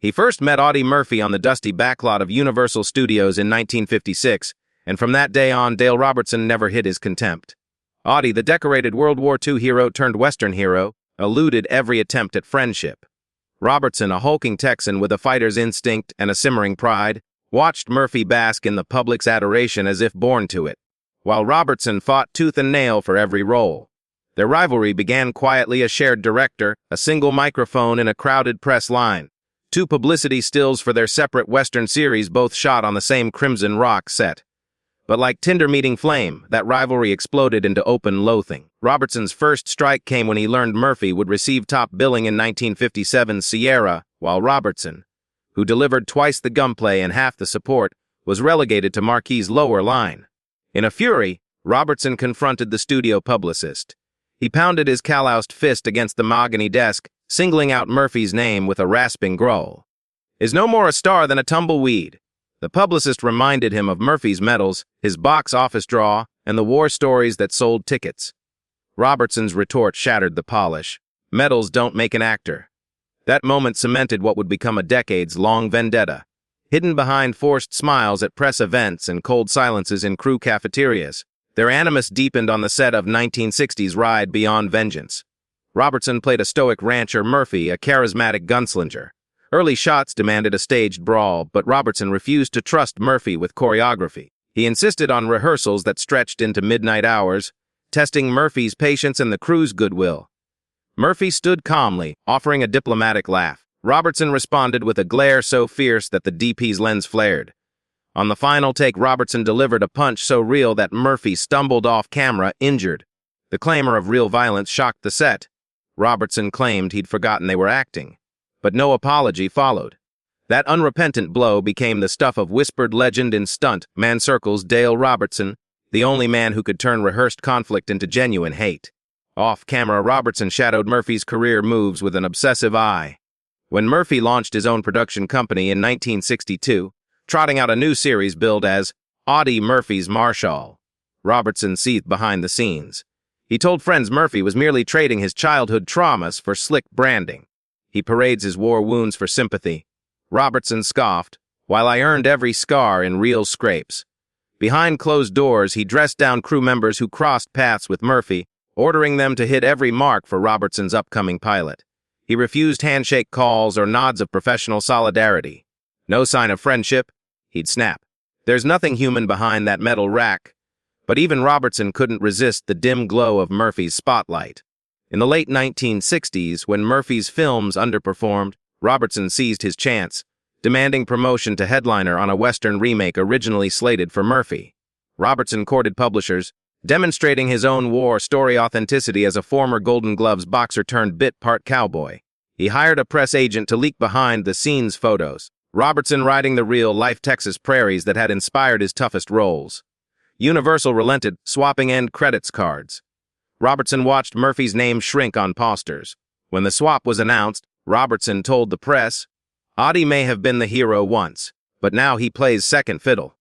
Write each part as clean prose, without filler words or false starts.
He first met Audie Murphy on the dusty backlot of Universal Studios in 1956, and from that day on, Dale Robertson never hid his contempt. Audie, the decorated World War II hero turned Western hero, eluded every attempt at friendship. Robertson, a hulking Texan with a fighter's instinct and a simmering pride, watched Murphy bask in the public's adoration as if born to it, while Robertson fought tooth and nail for every role. Their rivalry began quietly: a shared director, a single microphone, and a crowded press line. 2 publicity stills for their separate Western series, both shot on the same Crimson Rock set. But like tinder meeting flame, that rivalry exploded into open loathing. Robertson's first strike came when he learned Murphy would receive top billing in 1957's Sierra, while Robertson, who delivered twice the gunplay and half the support, was relegated to Marquis' lower line. In a fury, Robertson confronted the studio publicist. He pounded his calloused fist against the mahogany desk, singling out Murphy's name with a rasping growl. "Is no more a star than a tumbleweed." The publicist reminded him of Murphy's medals, his box office draw, and the war stories that sold tickets. Robertson's retort shattered the polish. "Medals don't make an actor." That moment cemented what would become a decades-long vendetta, hidden behind forced smiles at press events and cold silences in crew cafeterias. Their animus deepened on the set of 1960's Ride Beyond Vengeance. Robertson played a stoic rancher, Murphy a charismatic gunslinger. Early shots demanded a staged brawl, but Robertson refused to trust Murphy with choreography. He insisted on rehearsals that stretched into midnight hours, testing Murphy's patience and the crew's goodwill. Murphy stood calmly, offering a diplomatic laugh. Robertson responded with a glare so fierce that the DP's lens flared. On the final take, Robertson delivered a punch so real that Murphy stumbled off camera, injured. The clamor of real violence shocked the set. Robertson claimed he'd forgotten they were acting, but no apology followed. That unrepentant blow became the stuff of whispered legend in stunt man circles. Dale Robertson, the only man who could turn rehearsed conflict into genuine hate. Off-camera, Robertson shadowed Murphy's career moves with an obsessive eye. When Murphy launched his own production company in 1962, trotting out a new series billed as Audie Murphy's Marshall, Robertson seethed behind the scenes. He told friends Murphy was merely trading his childhood traumas for slick branding. "He parades his war wounds for sympathy." Robertson scoffed, "While I earned every scar in real scrapes." Behind closed doors, he dressed down crew members who crossed paths with Murphy, ordering them to hit every mark for Robertson's upcoming pilot. He refused handshake calls or nods of professional solidarity. No sign of friendship, he'd snap. There's nothing human behind that metal rack. But even Robertson couldn't resist the dim glow of Murphy's spotlight. In the late 1960s, when Murphy's films underperformed, Robertson seized his chance, demanding promotion to headliner on a Western remake originally slated for Murphy. Robertson courted publishers, demonstrating his own war story authenticity as a former Golden Gloves boxer turned bit part cowboy. He hired a press agent to leak behind-the-scenes photos, Robertson riding the real-life Texas prairies that had inspired his toughest roles. Universal relented, swapping end credits cards. Robertson watched Murphy's name shrink on posters. When the swap was announced, Robertson told the press, "Audie may have been the hero once, but now he plays second fiddle."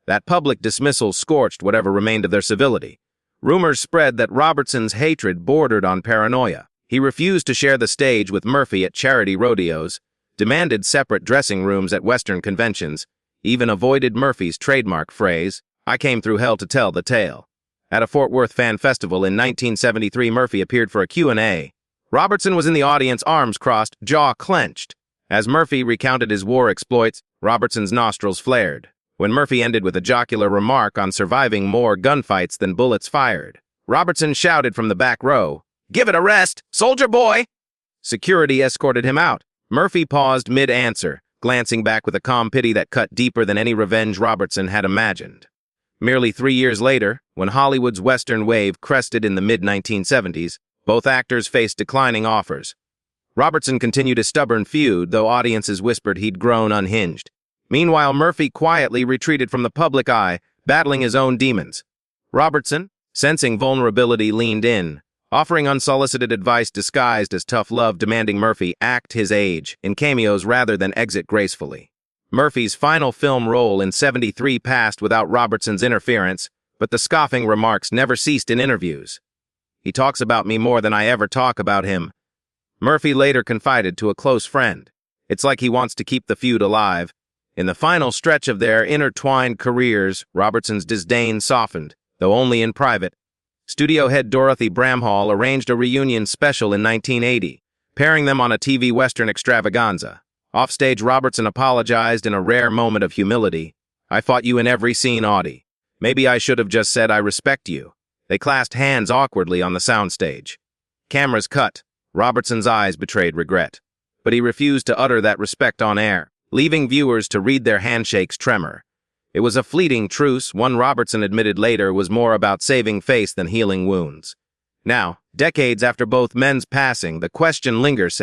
That public dismissal scorched whatever remained of their civility. Rumors spread that Robertson's hatred bordered on paranoia. He refused to share the stage with Murphy at charity rodeos, demanded separate dressing rooms at Western conventions, even avoided Murphy's trademark phrase, "I came through hell to tell the tale." At a Fort Worth fan festival in 1973, Murphy appeared for a Q&A. Robertson was in the audience, arms crossed, jaw clenched. As Murphy recounted his war exploits, Robertson's nostrils flared. When Murphy ended with a jocular remark on surviving more gunfights than bullets fired, Robertson shouted from the back row, "Give it a rest, soldier boy!" Security escorted him out. Murphy paused mid-answer, glancing back with a calm pity that cut deeper than any revenge Robertson had imagined. Merely 3 years later, when Hollywood's Western wave crested in the mid-1970s, both actors faced declining offers. Robertson continued his stubborn feud, though audiences whispered he'd grown unhinged. Meanwhile, Murphy quietly retreated from the public eye, battling his own demons. Robertson, sensing vulnerability, leaned in, offering unsolicited advice disguised as tough love, demanding Murphy act his age in cameos rather than exit gracefully. Murphy's final film role in '73 passed without Robertson's interference, but the scoffing remarks never ceased in interviews. "He talks about me more than I ever talk about him," Murphy later confided to a close friend. It's like he wants to keep the feud alive. In the final stretch of their intertwined careers, Robertson's disdain softened, though only in private. Studio head Dorothy Bramhall arranged a reunion special in 1980, pairing them on a TV Western extravaganza. Offstage, Robertson apologized in a rare moment of humility. "I fought you in every scene, Audie. Maybe I should have just said I respect you." They clasped hands awkwardly on the soundstage. Cameras cut. Robertson's eyes betrayed regret. But he refused to utter that respect on air, leaving viewers to read their handshakes tremor. It was a fleeting truce, one Robertson admitted later was more about saving face than healing wounds. Now, decades after both men's passing, the question lingers,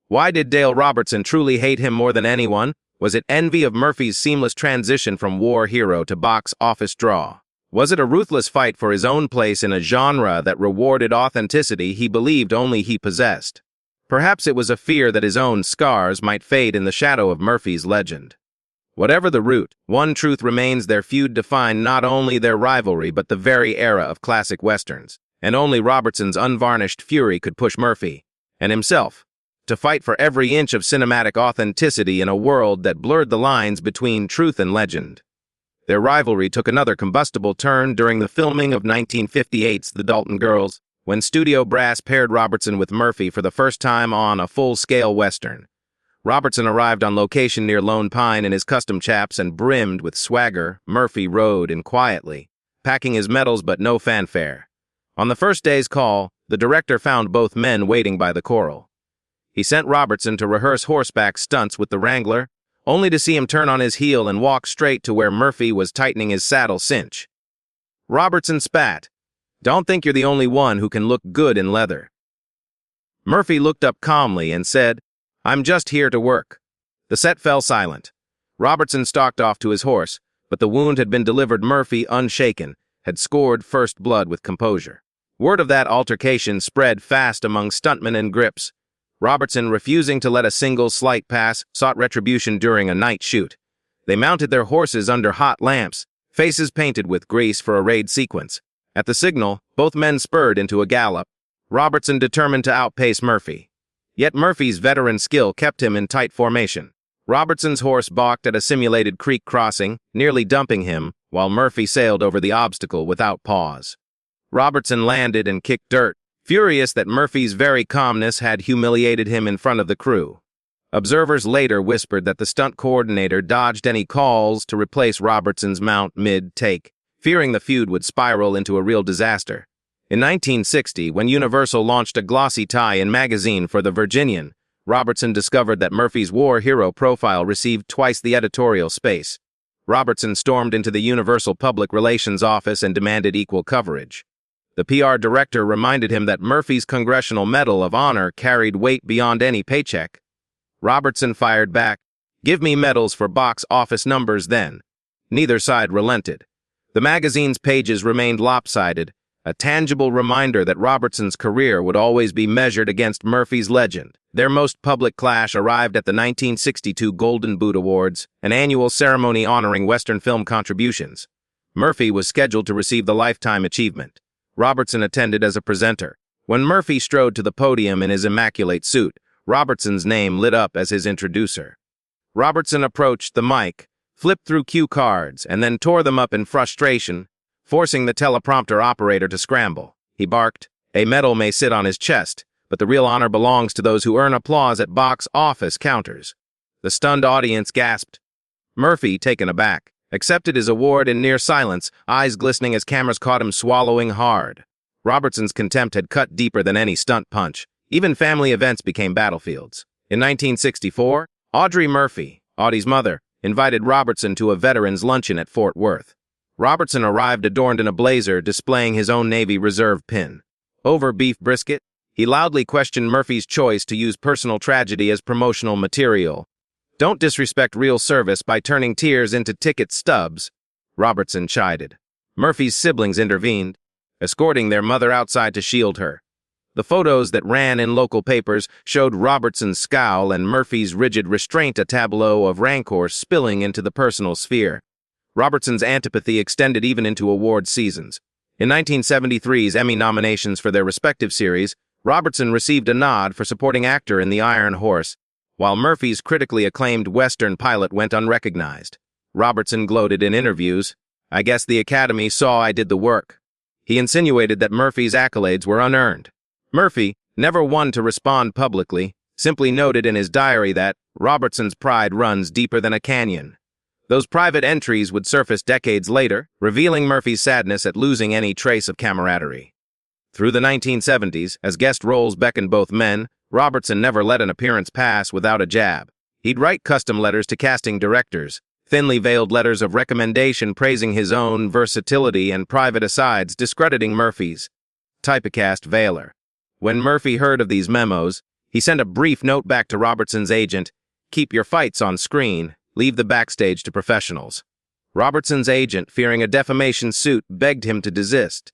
why did Dale Robertson truly hate him more than anyone? Was it envy of Murphy's seamless transition from war hero to box office draw? Was it a ruthless fight for his own place in a genre that rewarded authenticity he believed only he possessed? Perhaps it was a fear that his own scars might fade in the shadow of Murphy's legend. Whatever the root, one truth remains: their feud defined not only their rivalry but the very era of classic westerns, and only Robertson's unvarnished fury could push Murphy, and himself, to fight for every inch of cinematic authenticity in a world that blurred the lines between truth and legend. Their rivalry took another combustible turn during the filming of 1958's The Dalton Girls, when studio brass paired Robertson with Murphy for the first time on a full-scale western. Robertson arrived on location near Lone Pine in his custom chaps and brimmed with swagger. Murphy rode in quietly, packing his medals but no fanfare. On the first day's call, the director found both men waiting by the corral. He sent Robertson to rehearse horseback stunts with the Wrangler, only to see him turn on his heel and walk straight to where Murphy was tightening his saddle cinch. Robertson spat. "Don't think you're the only one who can look good in leather." Murphy looked up calmly and said, "I'm just here to work." The set fell silent. Robertson stalked off to his horse, but the wound had been delivered. Murphy, unshaken, had scored first blood with composure. Word of that altercation spread fast among stuntmen and grips. Robertson, refusing to let a single slight pass, sought retribution during a night shoot. They mounted their horses under hot lamps, faces painted with grease for a raid sequence. At the signal, both men spurred into a gallop, Robertson determined to outpace Murphy. Yet Murphy's veteran skill kept him in tight formation. Robertson's horse balked at a simulated creek crossing, nearly dumping him, while Murphy sailed over the obstacle without pause. Robertson landed and kicked dirt, furious that Murphy's very calmness had humiliated him in front of the crew. Observers later whispered that the stunt coordinator dodged any calls to replace Robertson's mount mid-take, fearing the feud would spiral into a real disaster. In 1960, when Universal launched a glossy tie-in magazine for the Virginian, Robertson discovered that Murphy's war hero profile received twice the editorial space. Robertson stormed into the Universal Public Relations office and demanded equal coverage. The PR director reminded him that Murphy's Congressional Medal of Honor carried weight beyond any paycheck. Robertson fired back, "Give me medals for box office numbers then." Neither side relented. The magazine's pages remained lopsided, a tangible reminder that Robertson's career would always be measured against Murphy's legend. Their most public clash arrived at the 1962 Golden Boot Awards, an annual ceremony honoring Western film contributions. Murphy was scheduled to receive the Lifetime Achievement. Robertson attended as a presenter. When Murphy strode to the podium in his immaculate suit, Robertson's name lit up as his introducer. Robertson approached the mic, flipped through cue cards, and then tore them up in frustration, forcing the teleprompter operator to scramble. He barked, "A medal may sit on his chest, but the real honor belongs to those who earn applause at box office counters." The stunned audience gasped. Murphy, taken aback, accepted his award in near silence, eyes glistening as cameras caught him swallowing hard. Robertson's contempt had cut deeper than any stunt punch. Even family events became battlefields. In 1964, Audrey Murphy, Audie's mother, invited Robertson to a veterans luncheon at Fort Worth. Robertson arrived adorned in a blazer, displaying his own Navy Reserve pin. Over beef brisket, he loudly questioned Murphy's choice to use personal tragedy as promotional material. "Don't disrespect real service by turning tears into ticket stubs," Robertson chided. Murphy's siblings intervened, escorting their mother outside to shield her. The photos that ran in local papers showed Robertson's scowl and Murphy's rigid restraint, a tableau of rancor spilling into the personal sphere. Robertson's antipathy extended even into award seasons. In 1973's Emmy nominations for their respective series, Robertson received a nod for supporting actor in The Iron Horse, while Murphy's critically acclaimed Western pilot went unrecognized. Robertson gloated in interviews, "I guess the Academy saw I did the work." He insinuated that Murphy's accolades were unearned. Murphy, never one to respond publicly, simply noted in his diary that Robertson's pride runs deeper than a canyon. Those private entries would surface decades later, revealing Murphy's sadness at losing any trace of camaraderie. Through the 1970s, as guest roles beckoned both men, Robertson never let an appearance pass without a jab. He'd write custom letters to casting directors, thinly veiled letters of recommendation praising his own versatility and private asides discrediting Murphy's typecast veiler. When Murphy heard of these memos, he sent a brief note back to Robertson's agent, "Keep your fights on screen, leave the backstage to professionals." Robertson's agent, fearing a defamation suit, begged him to desist.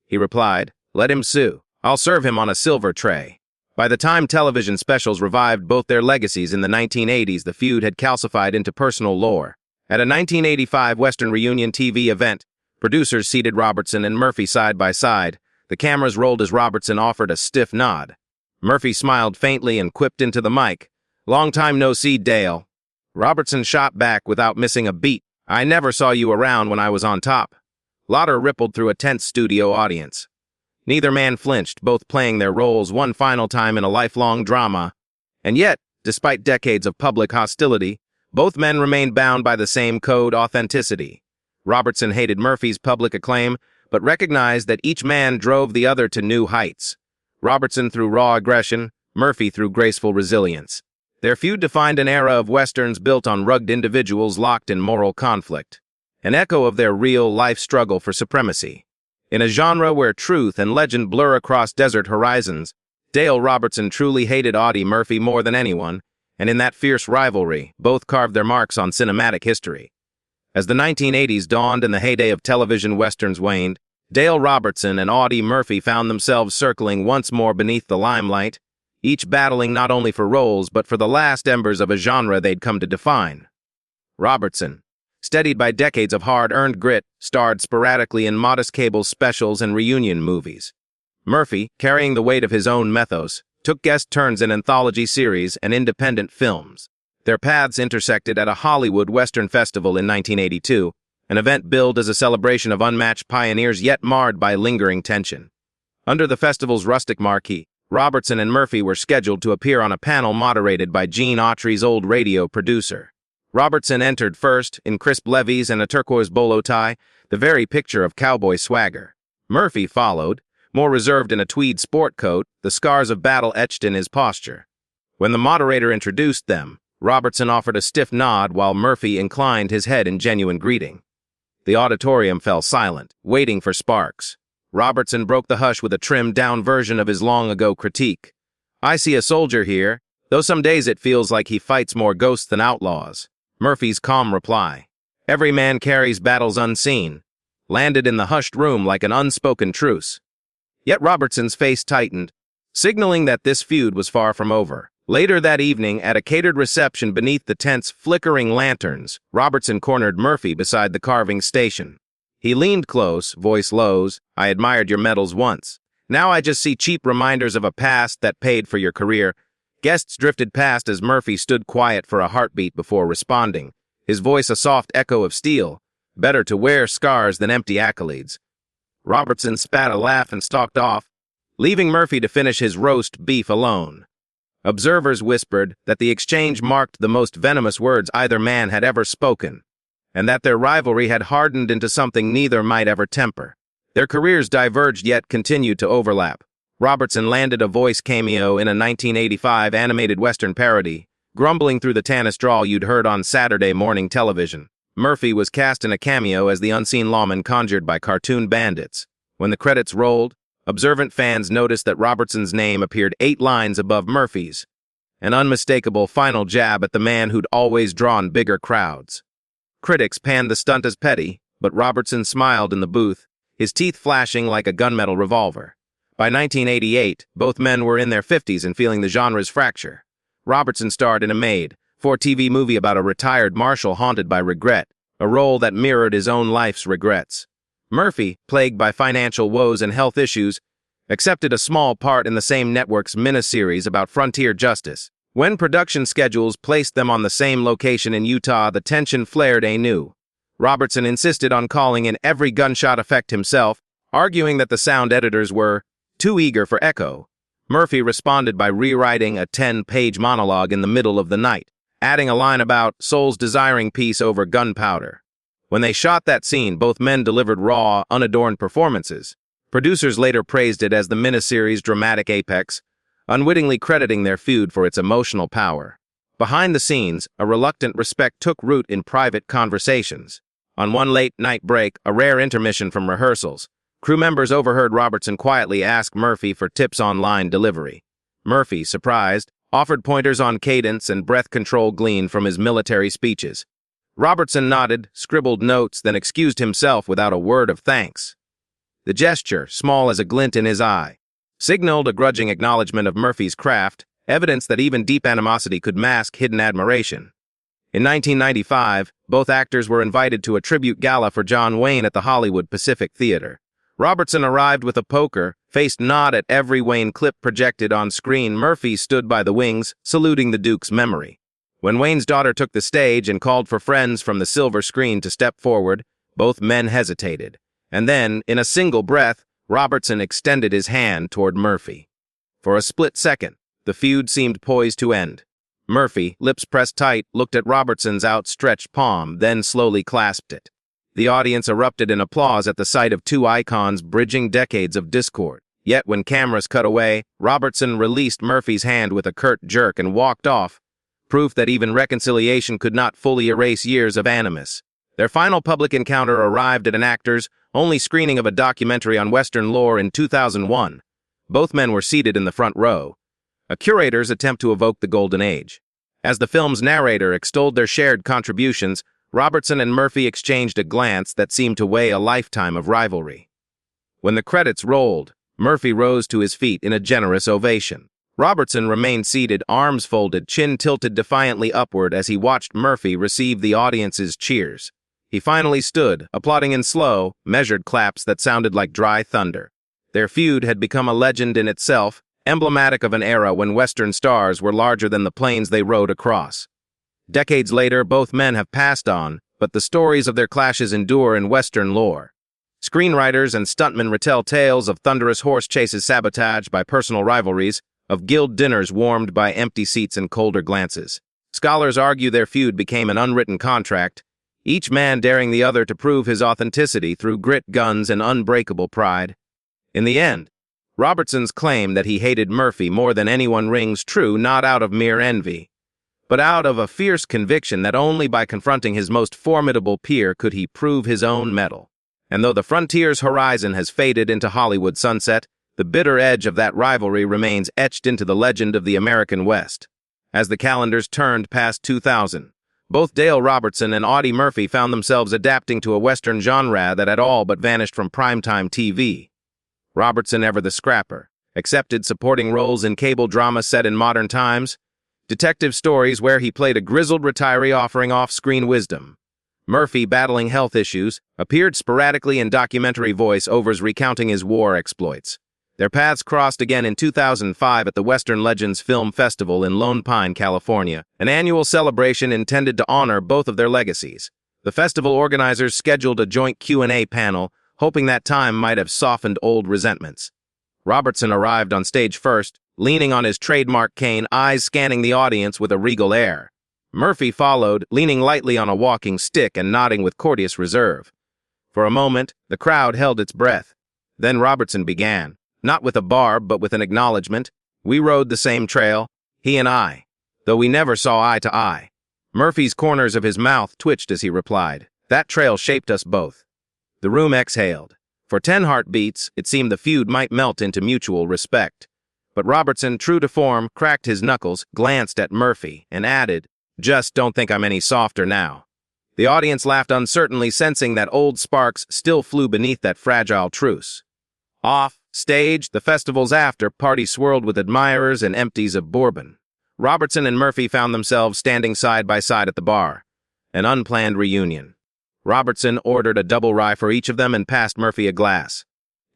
He replied, "Let him sue. I'll serve him on a silver tray." By the time television specials revived both their legacies in the 1980s, the feud had calcified into personal lore. At a 1985 Western reunion TV event, producers seated Robertson and Murphy side by side. The cameras rolled as Robertson offered a stiff nod. Murphy smiled faintly and quipped into the mic, "Long time no see, Dale." Robertson shot back without missing a beat, "I never saw you around when I was on top." Laughter rippled through a tense studio audience. Neither man flinched, both playing their roles one final time in a lifelong drama. And yet, despite decades of public hostility, both men remained bound by the same code: authenticity. Robertson hated Murphy's public acclaim, but recognized that each man drove the other to new heights. Robertson through raw aggression, Murphy through graceful resilience. Their feud defined an era of westerns built on rugged individuals locked in moral conflict, an echo of their real-life struggle for supremacy. In a genre where truth and legend blur across desert horizons, Dale Robertson truly hated Audie Murphy more than anyone, and in that fierce rivalry, both carved their marks on cinematic history. As the 1980s dawned and the heyday of television westerns waned, Dale Robertson and Audie Murphy found themselves circling once more beneath the limelight, each battling not only for roles but for the last embers of a genre they'd come to define. Robertson, steadied by decades of hard-earned grit, starred sporadically in modest cable specials and reunion movies. Murphy, carrying the weight of his own mythos, took guest turns in anthology series and independent films. Their paths intersected at a Hollywood Western Festival in 1982, an event billed as a celebration of unmatched pioneers yet marred by lingering tension. Under the festival's rustic marquee, Robertson and Murphy were scheduled to appear on a panel moderated by Gene Autry's old radio producer. Robertson entered first, in crisp levis and a turquoise bolo tie, the very picture of cowboy swagger. Murphy followed, more reserved in a tweed sport coat, the scars of battle etched in his posture. When the moderator introduced them, Robertson offered a stiff nod while Murphy inclined his head in genuine greeting. The auditorium fell silent, waiting for sparks. Robertson broke the hush with a trimmed-down version of his long-ago critique. "I see a soldier here, though some days it feels like he fights more ghosts than outlaws." Murphy's calm reply, "Every man carries battles unseen," landed in the hushed room like an unspoken truce. Yet Robertson's face tightened, signaling that this feud was far from over. Later that evening, at a catered reception beneath the tent's flickering lanterns, Robertson cornered Murphy beside the carving station. He leaned close, voice low, "I admired your medals once. Now I just see cheap reminders of a past that paid for your career." Guests drifted past as Murphy stood quiet for a heartbeat before responding, his voice a soft echo of steel. "Better to wear scars than empty accolades." Robertson spat a laugh and stalked off, leaving Murphy to finish his roast beef alone. Observers whispered that the exchange marked the most venomous words either man had ever spoken, and that their rivalry had hardened into something neither might ever temper. Their careers diverged yet continued to overlap. Robertson landed a voice cameo in a 1985 animated Western parody, grumbling through the Tannis drawl you'd heard on Saturday morning television. Murphy was cast in a cameo as the unseen lawman conjured by cartoon bandits. When the credits rolled, observant fans noticed that Robertson's name appeared 8 lines above Murphy's, an unmistakable final jab at the man who'd always drawn bigger crowds. Critics panned the stunt as petty, but Robertson smiled in the booth, his teeth flashing like a gunmetal revolver. By 1988, both men were in their 50s and feeling the genre's fracture. Robertson starred in a made-for TV movie about a retired marshal haunted by regret, a role that mirrored his own life's regrets. Murphy, plagued by financial woes and health issues, accepted a small part in the same network's miniseries about frontier justice. When production schedules placed them on the same location in Utah, the tension flared anew. Robertson insisted on calling in every gunshot effect himself, arguing that the sound editors were too eager for echo. Murphy responded by rewriting a 10-page monologue in the middle of the night, adding a line about souls desiring peace over gunpowder. When they shot that scene, both men delivered raw, unadorned performances. Producers later praised it as the miniseries' dramatic apex, unwittingly crediting their feud for its emotional power. Behind the scenes, a reluctant respect took root in private conversations. On one late-night break, a rare intermission from rehearsals, crew members overheard Robertson quietly ask Murphy for tips on line delivery. Murphy, surprised, offered pointers on cadence and breath control gleaned from his military speeches. Robertson nodded, scribbled notes, then excused himself without a word of thanks. The gesture, small as a glint in his eye, signaled a grudging acknowledgement of Murphy's craft, evidence that even deep animosity could mask hidden admiration. In 1995, both actors were invited to a tribute gala for John Wayne at the Hollywood Pacific Theater. Robertson arrived with a poker, faced nod at every Wayne clip projected on screen. Murphy stood by the wings, saluting the Duke's memory. When Wayne's daughter took the stage and called for friends from the silver screen to step forward, both men hesitated. And then, in a single breath, Robertson extended his hand toward Murphy. For a split second, the feud seemed poised to end. Murphy, lips pressed tight, looked at Robertson's outstretched palm, then slowly clasped it. The audience erupted in applause at the sight of two icons bridging decades of discord. Yet when cameras cut away, Robertson released Murphy's hand with a curt jerk and walked off, proof that even reconciliation could not fully erase years of animus. Their final public encounter arrived at an actor's only screening of a documentary on Western lore in 2001. Both men were seated in the front row, a curator's attempt to evoke the Golden Age. As the film's narrator extolled their shared contributions, Robertson and Murphy exchanged a glance that seemed to weigh a lifetime of rivalry. When the credits rolled, Murphy rose to his feet in a generous ovation. Robertson remained seated, arms folded, chin tilted defiantly upward as he watched Murphy receive the audience's cheers. He finally stood, applauding in slow, measured claps that sounded like dry thunder. Their feud had become a legend in itself, emblematic of an era when Western stars were larger than the planes they rode across. Decades later, both men have passed on, but the stories of their clashes endure in Western lore. Screenwriters and stuntmen retell tales of thunderous horse chases sabotaged by personal rivalries, of guild dinners warmed by empty seats and colder glances. Scholars argue their feud became an unwritten contract, each man daring the other to prove his authenticity through grit, guns, and unbreakable pride. In the end, Robertson's claim that he hated Murphy more than anyone rings true not out of mere envy, but out of a fierce conviction that only by confronting his most formidable peer could he prove his own mettle. And though the frontier's horizon has faded into Hollywood sunset, the bitter edge of that rivalry remains etched into the legend of the American West. As the calendars turned past 2000, both Dale Robertson and Audie Murphy found themselves adapting to a Western genre that had all but vanished from primetime TV. Robertson, ever the scrapper, accepted supporting roles in cable drama set in modern times, detective stories where he played a grizzled retiree offering off-screen wisdom. Murphy, battling health issues, appeared sporadically in documentary voice-overs recounting his war exploits. Their paths crossed again in 2005 at the Western Legends Film Festival in Lone Pine, California, an annual celebration intended to honor both of their legacies. The festival organizers scheduled a joint Q&A panel, hoping that time might have softened old resentments. Robertson arrived on stage first, leaning on his trademark cane, eyes scanning the audience with a regal air. Murphy followed, leaning lightly on a walking stick and nodding with courteous reserve. For a moment, the crowd held its breath. Then Robertson began. Not with a barb, but with an acknowledgement. We rode the same trail, he and I, though we never saw eye to eye. Murphy's corners of his mouth twitched as he replied. That trail shaped us both. The room exhaled. For 10 heartbeats, it seemed the feud might melt into mutual respect. But Robertson, true to form, cracked his knuckles, glanced at Murphy, and added, "Just don't think I'm any softer now." The audience laughed uncertainly, sensing that old sparks still flew beneath that fragile truce. Off stage, the festival's after-party swirled with admirers and empties of bourbon. Robertson and Murphy found themselves standing side by side at the bar. An unplanned reunion. Robertson ordered a double rye for each of them and passed Murphy a glass.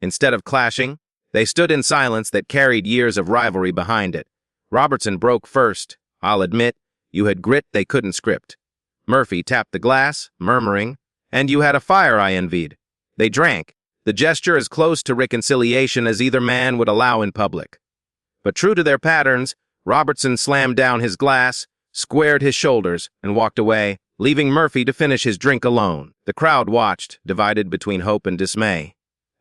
Instead of clashing, they stood in silence that carried years of rivalry behind it. Robertson broke first, I'll admit, you had grit they couldn't script. Murphy tapped the glass, murmuring, and you had a fire I envied. They drank, the gesture as close to reconciliation as either man would allow in public. But true to their patterns, Robertson slammed down his glass, squared his shoulders, and walked away, leaving Murphy to finish his drink alone. The crowd watched, divided between hope and dismay.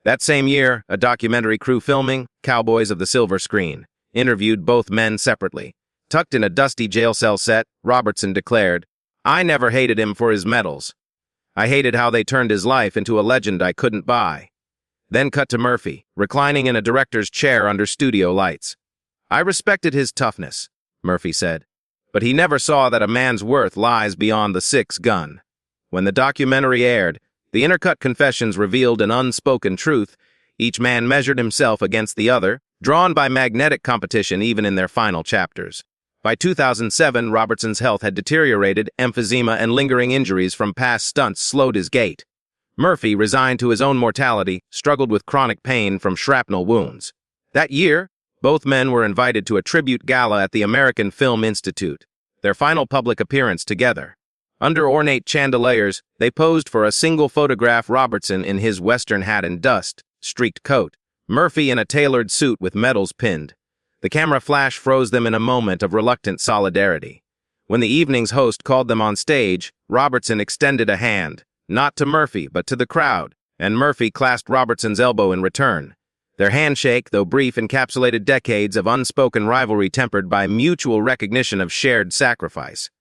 That same year, a documentary crew filming Cowboys of the Silver Screen interviewed both men separately. Tucked in a dusty jail cell set, Robertson declared, "I never hated him for his medals. I hated how they turned his life into a legend I couldn't buy." Then cut to Murphy, reclining in a director's chair under studio lights. "I respected his toughness," Murphy said, "but he never saw that a man's worth lies beyond the 6-gun. When the documentary aired, the intercut confessions revealed an unspoken truth. Each man measured himself against the other, drawn by magnetic competition even in their final chapters. By 2007, Robertson's health had deteriorated, emphysema and lingering injuries from past stunts slowed his gait. Murphy, resigned to his own mortality, struggled with chronic pain from shrapnel wounds. That year, both men were invited to a tribute gala at the American Film Institute, their final public appearance together. Under ornate chandeliers, they posed for a single photograph, Robertson in his Western hat and dust-streaked coat, Murphy in a tailored suit with medals pinned. The camera flash froze them in a moment of reluctant solidarity. When the evening's host called them on stage, Robertson extended a hand, not to Murphy but to the crowd, and Murphy clasped Robertson's elbow in return. Their handshake, though brief, encapsulated decades of unspoken rivalry tempered by mutual recognition of shared sacrifice.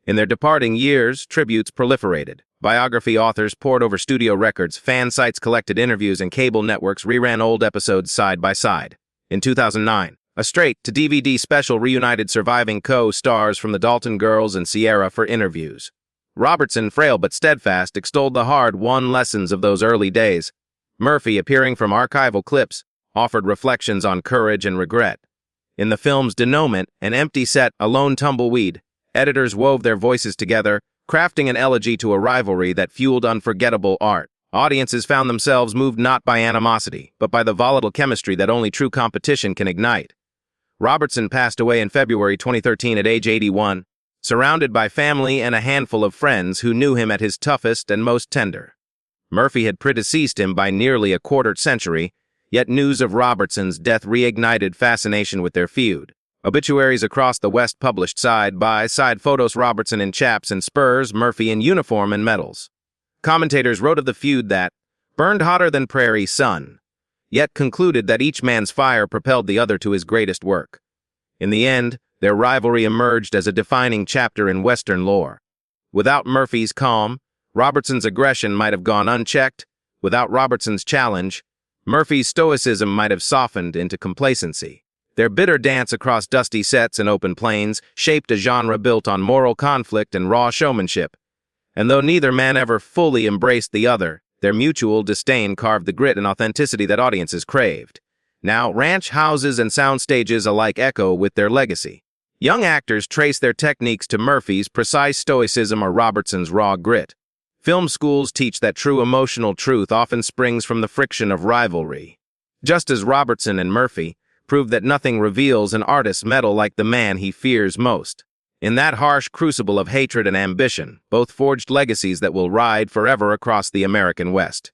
In their departing years, tributes proliferated. Biography authors pored over studio records, fan sites collected interviews, and cable networks reran old episodes side by side. In 2009, a straight-to-DVD special reunited surviving co-stars from the Dalton Girls and Sierra for interviews. Robertson, frail but steadfast, extolled the hard-won lessons of those early days. Murphy, appearing from archival clips, offered reflections on courage and regret. In the film's denouement, an empty set, a lone tumbleweed, editors wove their voices together, crafting an elegy to a rivalry that fueled unforgettable art. Audiences found themselves moved not by animosity, but by the volatile chemistry that only true competition can ignite. Robertson passed away in February 2013 at age 81, surrounded by family and a handful of friends who knew him at his toughest and most tender. Murphy had predeceased him by nearly a quarter-century, yet news of Robertson's death reignited fascination with their feud. Obituaries across the West published side-by-side photos, Robertson in chaps and spurs, Murphy in uniform and medals. Commentators wrote of the feud that burned hotter than prairie sun, yet concluded that each man's fire propelled the other to his greatest work. In the end, their rivalry emerged as a defining chapter in Western lore. Without Murphy's calm, Robertson's aggression might have gone unchecked. Without Robertson's challenge, Murphy's stoicism might have softened into complacency. Their bitter dance across dusty sets and open plains shaped a genre built on moral conflict and raw showmanship. And though neither man ever fully embraced the other, their mutual disdain carved the grit and authenticity that audiences craved. Now, ranch houses and sound stages alike echo with their legacy. Young actors trace their techniques to Murphy's precise stoicism or Robertson's raw grit. Film schools teach that true emotional truth often springs from the friction of rivalry. Just as Robertson and Murphy prove that nothing reveals an artist's mettle like the man he fears most. In that harsh crucible of hatred and ambition, both forged legacies that will ride forever across the American West.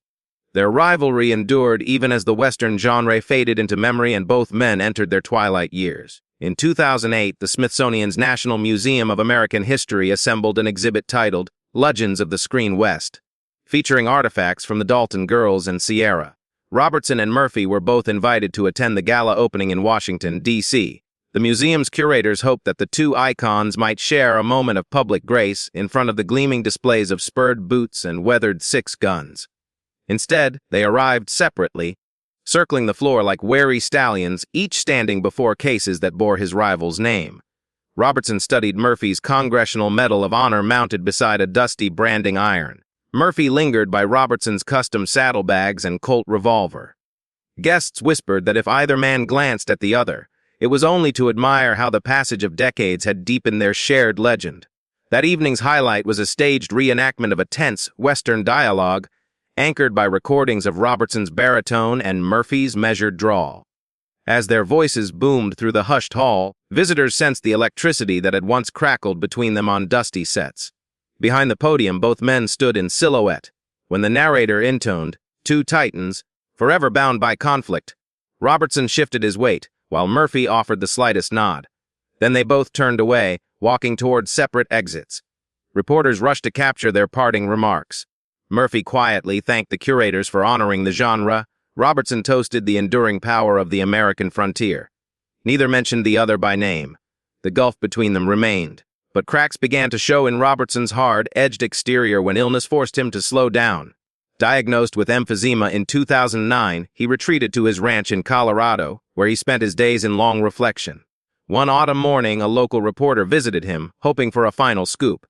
Their rivalry endured even as the Western genre faded into memory and both men entered their twilight years. In 2008, the Smithsonian's National Museum of American History assembled an exhibit titled Legends of the Screen West, featuring artifacts from the Dalton Girls and Sierra. Robertson and Murphy were both invited to attend the gala opening in Washington, D.C. The museum's curators hoped that the two icons might share a moment of public grace in front of the gleaming displays of spurred boots and weathered 6-guns. Instead, they arrived separately, circling the floor like wary stallions, each standing before cases that bore his rival's name. Robertson studied Murphy's Congressional Medal of Honor mounted beside a dusty branding iron. Murphy lingered by Robertson's custom saddlebags and Colt revolver. Guests whispered that if either man glanced at the other, it was only to admire how the passage of decades had deepened their shared legend. That evening's highlight was a staged reenactment of a tense Western dialogue, anchored by recordings of Robertson's baritone and Murphy's measured drawl. As their voices boomed through the hushed hall, visitors sensed the electricity that had once crackled between them on dusty sets. Behind the podium, both men stood in silhouette. When the narrator intoned, "Two titans, forever bound by conflict," Robertson shifted his weight, while Murphy offered the slightest nod. Then they both turned away, walking toward separate exits. Reporters rushed to capture their parting remarks. Murphy quietly thanked the curators for honoring the genre. Robertson toasted the enduring power of the American frontier. Neither mentioned the other by name. The gulf between them remained, but cracks began to show in Robertson's hard-edged exterior when illness forced him to slow down. Diagnosed with emphysema in 2009, he retreated to his ranch in Colorado, where he spent his days in long reflection. One autumn morning, a local reporter visited him, hoping for a final scoop.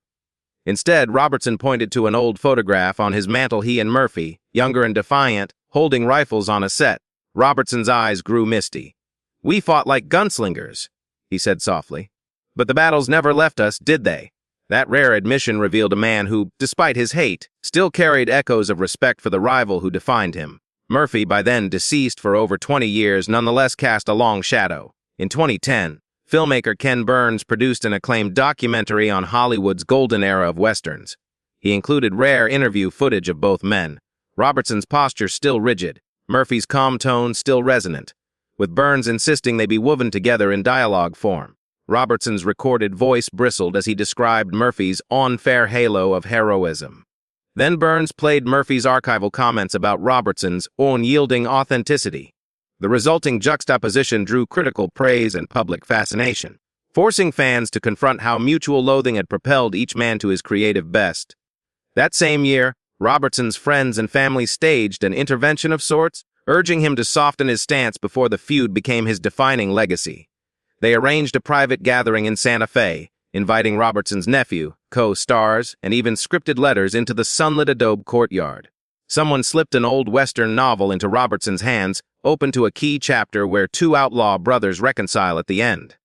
Instead, Robertson pointed to an old photograph on his mantel. He and Murphy, younger and defiant, holding rifles on a set. Robertson's eyes grew misty. "We fought like gunslingers," he said softly. "But the battles never left us, did they?" That rare admission revealed a man who, despite his hate, still carried echoes of respect for the rival who defined him. Murphy, by then deceased for over 20 years, nonetheless cast a long shadow. In 2010, filmmaker Ken Burns produced an acclaimed documentary on Hollywood's golden era of westerns. He included rare interview footage of both men. Robertson's posture still rigid, Murphy's calm tone still resonant, with Burns insisting they be woven together in dialogue form. Robertson's recorded voice bristled as he described Murphy's unfair halo of heroism. Then Burns played Murphy's archival comments about Robertson's unyielding authenticity. The resulting juxtaposition drew critical praise and public fascination, forcing fans to confront how mutual loathing had propelled each man to his creative best. That same year, Robertson's friends and family staged an intervention of sorts, urging him to soften his stance before the feud became his defining legacy. They arranged a private gathering in Santa Fe, inviting Robertson's nephew, co-stars, and even scripted letters into the sunlit adobe courtyard. Someone slipped an old Western novel into Robertson's hands, open to a key chapter where two outlaw brothers reconcile at the end.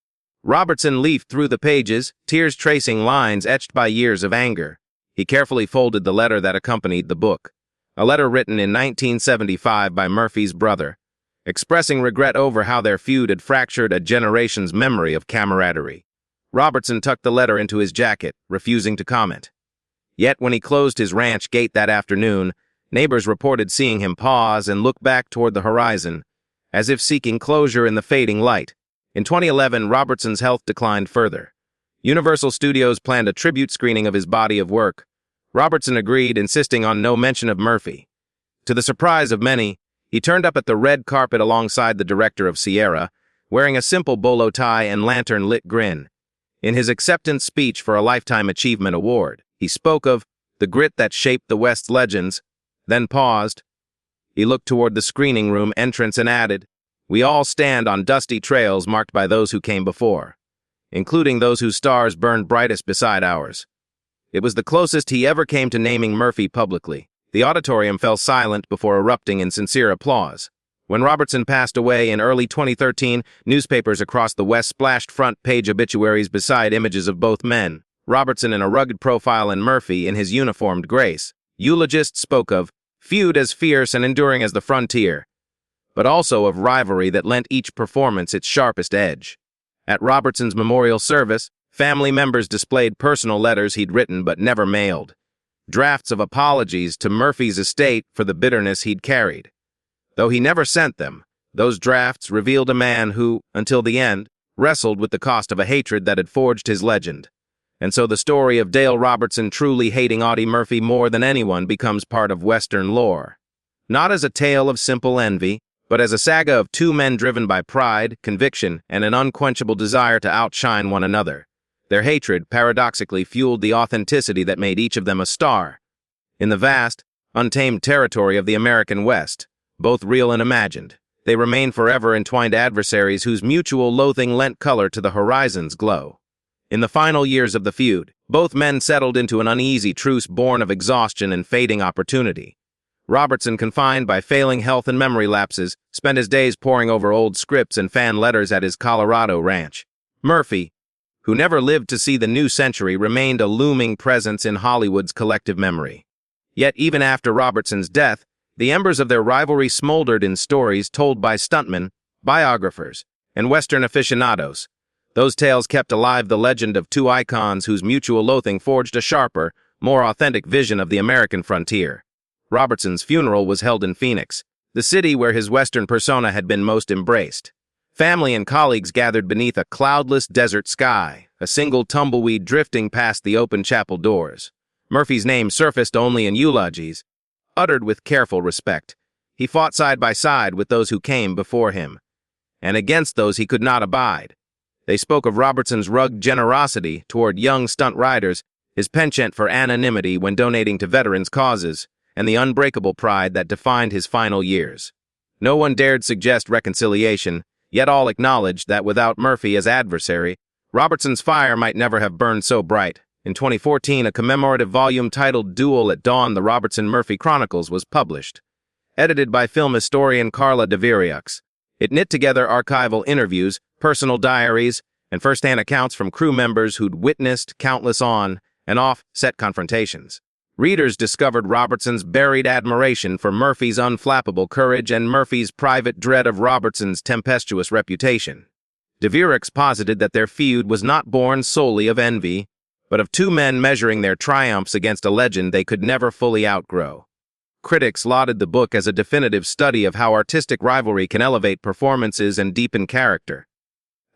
Robertson leafed through the pages, tears tracing lines etched by years of anger. He carefully folded the letter that accompanied the book, a letter written in 1975 by Murphy's brother, expressing regret over how their feud had fractured a generation's memory of camaraderie. Robertson tucked the letter into his jacket, refusing to comment. Yet when he closed his ranch gate that afternoon, neighbors reported seeing him pause and look back toward the horizon, as if seeking closure in the fading light. In 2011, Robertson's health declined further. Universal Studios planned a tribute screening of his body of work. Robertson agreed, insisting on no mention of Murphy. To the surprise of many, he turned up at the red carpet alongside the director of Sierra, wearing a simple bolo tie and lantern-lit grin. In his acceptance speech for a Lifetime Achievement Award, he spoke of the grit that shaped the West's legends, then paused. He looked toward the screening room entrance and added, "We all stand on dusty trails marked by those who came before, including those whose stars burned brightest beside ours." It was the closest he ever came to naming Murphy publicly. The auditorium fell silent before erupting in sincere applause. When Robertson passed away in early 2013, newspapers across the West splashed front-page obituaries beside images of both men, Robertson in a rugged profile and Murphy in his uniformed grace. Eulogists spoke of feud as fierce and enduring as the frontier, but also of rivalry that lent each performance its sharpest edge. At Robertson's memorial service, family members displayed personal letters he'd written but never mailed, drafts of apologies to Murphy's estate for the bitterness he'd carried. Though he never sent them, those drafts revealed a man who, until the end, wrestled with the cost of a hatred that had forged his legend. And so the story of Dale Robertson truly hating Audie Murphy more than anyone becomes part of Western lore. Not as a tale of simple envy, but as a saga of two men driven by pride, conviction, and an unquenchable desire to outshine one another. Their hatred paradoxically fueled the authenticity that made each of them a star. In the vast, untamed territory of the American West, both real and imagined, they remain forever entwined adversaries whose mutual loathing lent color to the horizon's glow. In the final years of the feud, both men settled into an uneasy truce born of exhaustion and fading opportunity. Robertson, confined by failing health and memory lapses, spent his days poring over old scripts and fan letters at his Colorado ranch. Murphy, who never lived to see the new century, remained a looming presence in Hollywood's collective memory. Yet even after Robertson's death, the embers of their rivalry smoldered in stories told by stuntmen, biographers, and Western aficionados. Those tales kept alive the legend of two icons whose mutual loathing forged a sharper, more authentic vision of the American frontier. Robertson's funeral was held in Phoenix, the city where his Western persona had been most embraced. Family and colleagues gathered beneath a cloudless desert sky, a single tumbleweed drifting past the open chapel doors. Murphy's name surfaced only in eulogies, uttered with careful respect. He fought side by side with those who came before him, and against those he could not abide. They spoke of Robertson's rugged generosity toward young stunt riders, his penchant for anonymity when donating to veterans' causes, and the unbreakable pride that defined his final years. No one dared suggest reconciliation, yet all acknowledged that without Murphy as adversary, Robertson's fire might never have burned so bright. In 2014, a commemorative volume titled Duel at Dawn: The Robertson-Murphy Chronicles was published. Edited by film historian Carla DeViriux, it knit together archival interviews, personal diaries, and first-hand accounts from crew members who'd witnessed countless on- and off-set confrontations. Readers discovered Robertson's buried admiration for Murphy's unflappable courage and Murphy's private dread of Robertson's tempestuous reputation. DeViriux posited that their feud was not born solely of envy, but of two men measuring their triumphs against a legend they could never fully outgrow. Critics lauded the book as a definitive study of how artistic rivalry can elevate performances and deepen character.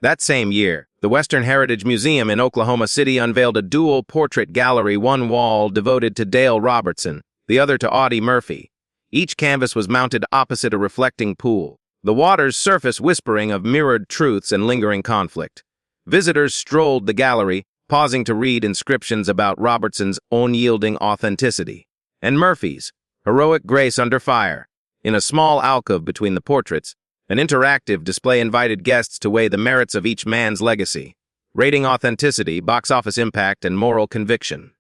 That same year, the Western Heritage Museum in Oklahoma City unveiled a dual portrait gallery, one wall devoted to Dale Robertson, the other to Audie Murphy. Each canvas was mounted opposite a reflecting pool, the water's surface whispering of mirrored truths and lingering conflict. Visitors strolled the gallery, pausing to read inscriptions about Robertson's unyielding authenticity and Murphy's heroic grace under fire. In a small alcove between the portraits, an interactive display invited guests to weigh the merits of each man's legacy, rating authenticity, box office impact, and moral conviction.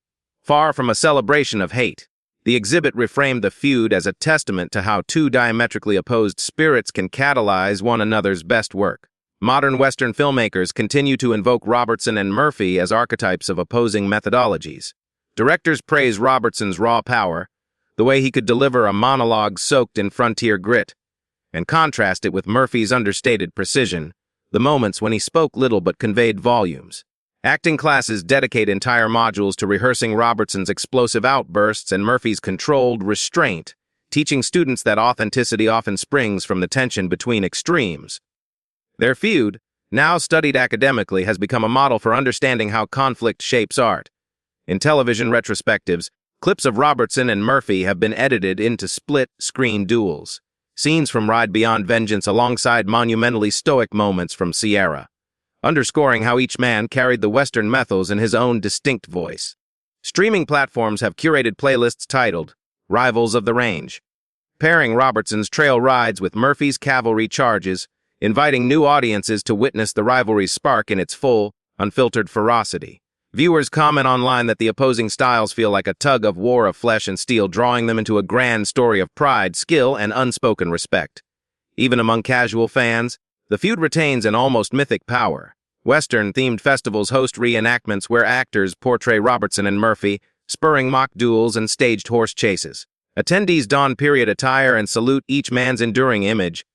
Far from a celebration of hate, the exhibit reframed the feud as a testament to how two diametrically opposed spirits can catalyze one another's best work. Modern Western filmmakers continue to invoke Robertson and Murphy as archetypes of opposing methodologies. Directors praise Robertson's raw power, the way he could deliver a monologue soaked in frontier grit, and contrast it with Murphy's understated precision, the moments when he spoke little but conveyed volumes. Acting classes dedicate entire modules to rehearsing Robertson's explosive outbursts and Murphy's controlled restraint, teaching students that authenticity often springs from the tension between extremes. Their feud, now studied academically, has become a model for understanding how conflict shapes art. In television retrospectives, clips of Robertson and Murphy have been edited into split-screen duels. Scenes from Ride Beyond Vengeance alongside monumentally stoic moments from Sierra, underscoring how each man carried the Western mythos in his own distinct voice. Streaming platforms have curated playlists titled Rivals of the Range, pairing Robertson's trail rides with Murphy's cavalry charges, inviting new audiences to witness the rivalry's spark in its full, unfiltered ferocity. Viewers comment online that the opposing styles feel like a tug-of-war of flesh and steel, drawing them into a grand story of pride, skill, and unspoken respect. Even among casual fans, the feud retains an almost mythic power. Western-themed festivals host reenactments where actors portray Robertson and Murphy, spurring mock duels and staged horse chases. Attendees don period attire and salute each man's enduring image,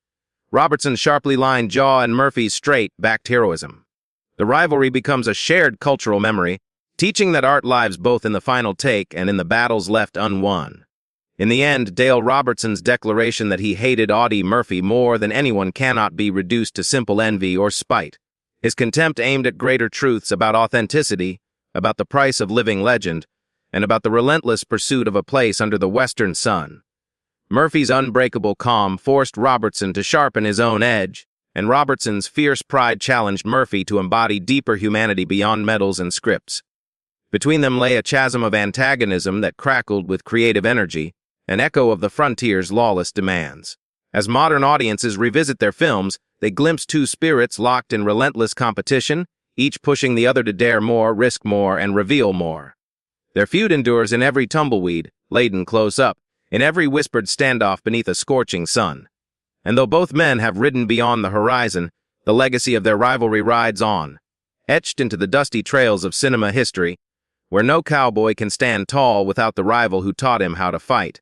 Robertson's sharply lined jaw and Murphy's straight-backed heroism. The rivalry becomes a shared cultural memory, teaching that art lives both in the final take and in the battles left unwon. In the end, Dale Robertson's declaration that he hated Audie Murphy more than anyone cannot be reduced to simple envy or spite. His contempt aimed at greater truths about authenticity, about the price of living legend, and about the relentless pursuit of a place under the Western sun. Murphy's unbreakable calm forced Robertson to sharpen his own edge, and Robertson's fierce pride challenged Murphy to embody deeper humanity beyond medals and scripts. Between them lay a chasm of antagonism that crackled with creative energy, an echo of the frontier's lawless demands. As modern audiences revisit their films, they glimpse two spirits locked in relentless competition, each pushing the other to dare more, risk more, and reveal more. Their feud endures in every tumbleweed, laden close up, in every whispered standoff beneath a scorching sun. And though both men have ridden beyond the horizon, the legacy of their rivalry rides on, etched into the dusty trails of cinema history, where no cowboy can stand tall without the rival who taught him how to fight.